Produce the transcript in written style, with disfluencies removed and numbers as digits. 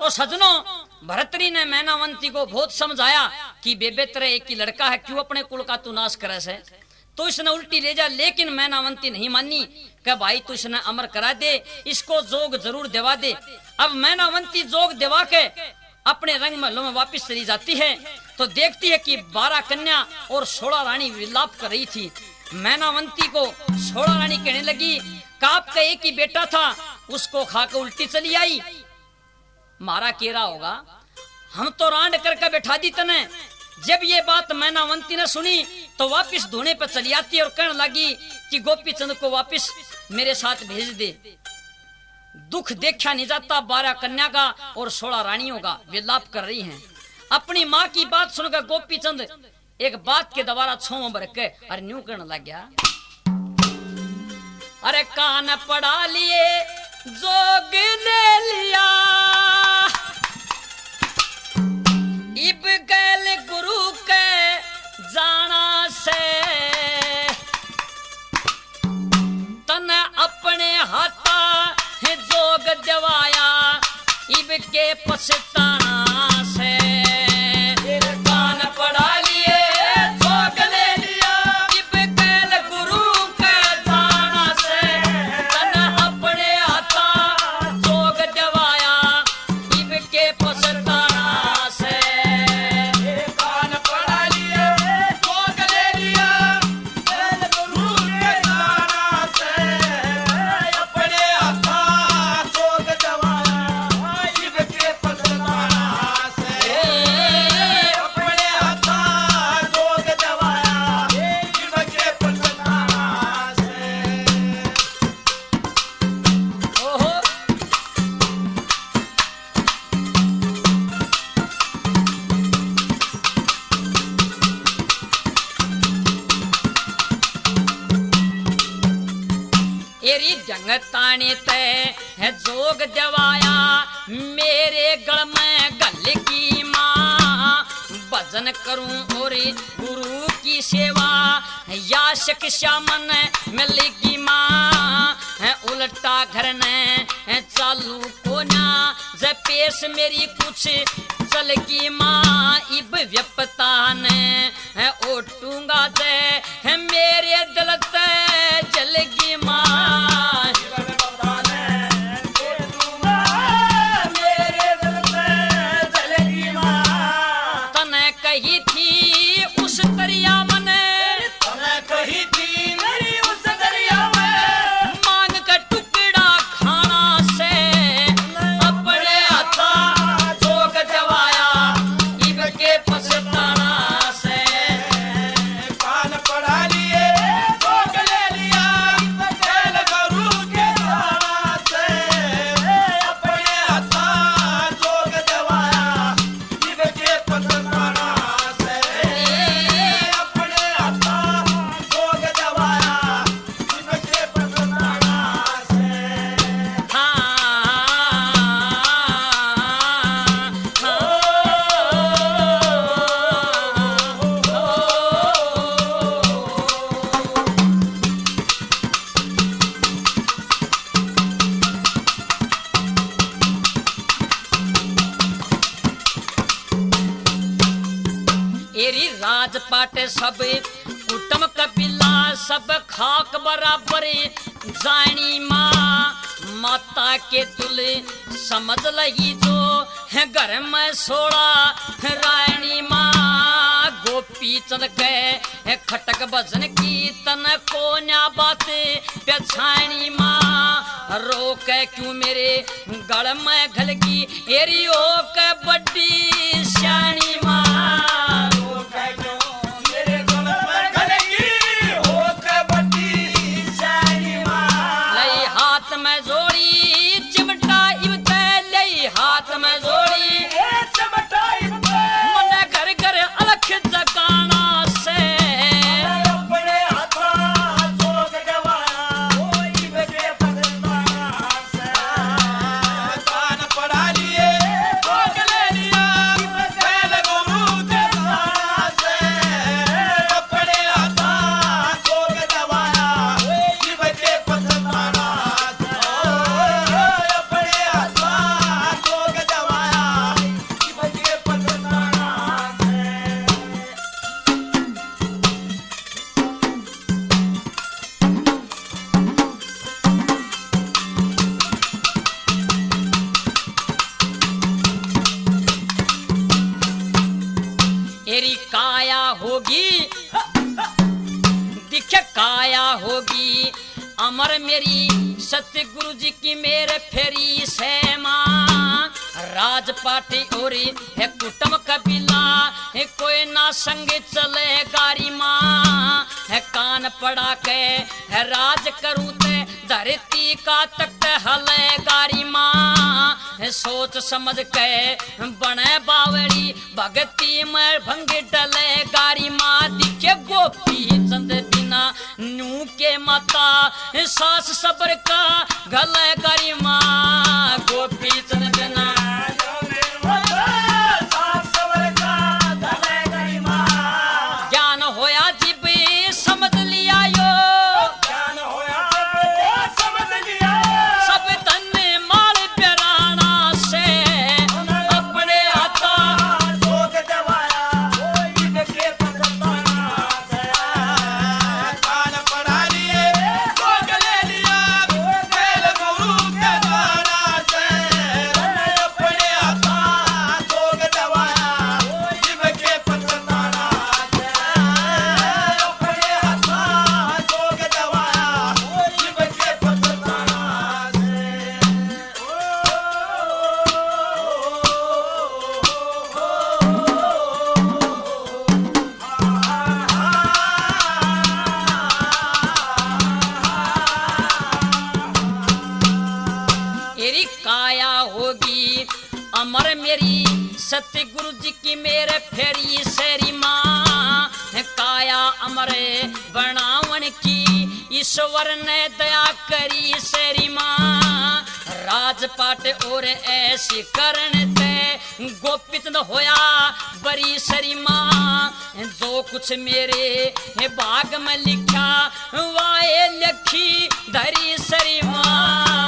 तो सजनों, भरतरी ने मैनावंती को बहुत समझाया कि बेबे तेरा एक ही लड़का है, क्यों अपने कुल का तू नाश करे से। तो इसने उल्टी ले जा, लेकिन मैनावंती नहीं मानी कि भाई तू इसने अमर करा दे, इसको जोग जरूर दिवा दे। अब मैनावंती जोग दिवा के अपने रंग महलों में वापस चली जाती है तो देखती है कि 12 कन्या और 16 रानी विलाप कर रही थी। मैनावंती को 16 रानी कहने लगी, काप का एक ही बेटा था, उसको खाकर उल्टी चली आई, मारा केरा होगा, हम तो रांड करके बैठा दी तने। जब ये बात मैनावंती ने सुनी तो वापस धोने पर चली आती और कहने लगी कि गोपी चंद को वापस मेरे साथ भेज दे। दुख देखा नहीं जाता 12 कन्या का और 16 रानियों का, विलाप कर रही हैं। अपनी माँ की बात सुनकर गोपी चंद एक बात के दोबारा छों भर के अरे न्यू करने लग गया, अरे कान पड़ा लिए जोग ने लिया, इब गैल गुरु के जाना से, तन अपने हाथा है जोग दिवाया, इब के पछताना से। कान पड़ा लिए जोग ले लिया, इब गैल गुरु के जाना से, तन अपने हाथा जोग दिवाया, इब के पछताना से। कान पड़ा लिए जोग ले लिया, गैल गुरु के जाना से, अपने हाथा जोग दिवाया, इब के पछताना से। अपने हाथा जोग दिवाया, इब के पछताना से। ओहो, एरी जंगताने ते है जोग दिवाया, मेरे गल में गल की माँ, भजन करूं और गुरु की सेवा, या शिक्षा मन मिलेगी माँ, है उल्टा घर ने है चालू कोना, जब पेश मेरी कुछ चलगी माँ, इब व्यपता ने है ओटूंगा जे है मेरे दिल ते जलगी माँ। तने कही थी उस दरिया मने, कही थी मेरी उस दरिया में, मांग का टुकड़ा खाना से, अपने हाथा जोग दिवाया, इब के पछताना से। कान पड़ा लिए जोग ले लिया, गैल गुरु के जाना से, अपने हाथा जोग दिवाया, इब के पछताना से। अपने हाथा जोग दिवाया, इब के पछताना से। एरी राजपाट सब कुटुम कबीला सब खाक बराबर जानी माँ, माता के तुल समझ लगी जो है घर में सोड़ा रानी माँ। गोपी चल के खटक भजन की तन को न्या बात पछानी माँ, रोक क्यों मेरे गल में घलगी, एरी हो के बड़ी श्यानी माँ। मेरे गल में घलगी हो के बड़ी श्यानी माँ। लई हाथ में जोड़ी चिमटा इबते, लई हाथ में जोड़ी चमटाई मन घर घर अलख जगाना से। अपने हाथा जोग दिवाया, इब के पछताना से। कान पड़ा लिए जोग ले लिया, गैल गुरु के जाना से, अपने हाथा जोग दिवाया, इब के पछताना से। अपने हाथा जोग दिवाया, एरी काया होगी दिखे काया होगी अमर मेरी सत्य गुरु जी की मेरे फेरी से माँ राजपाटी और है कुटुंब कबीला है कोई ना संग चले गारी माँ है कान पड़ा के है राज करूँ ते धरती का तख्त हले गारी माँ है सोच समझ के बने बावड़ी भगती में भंग डले गारी माँ दिखे गोपी चंद बिना नू के माता सास सबर का गले गारी माँ गोपी चंद बिना ज्ञान होया जीव समझ लिया यो सब धन माल प्याराना से अपने हाथा एरी काया होगी अमर मेरी सत्य गुरु जी की मेरे फेरी सेरी माँ काया अमर बनावन की ईश्वर ने दया करी सेरी माँ राजपाट और ऐसी करण ते गोपित न होया बरी सरी माँ जो कुछ मेरे भाग में लिखा वाए लिखी धरी सरी माँ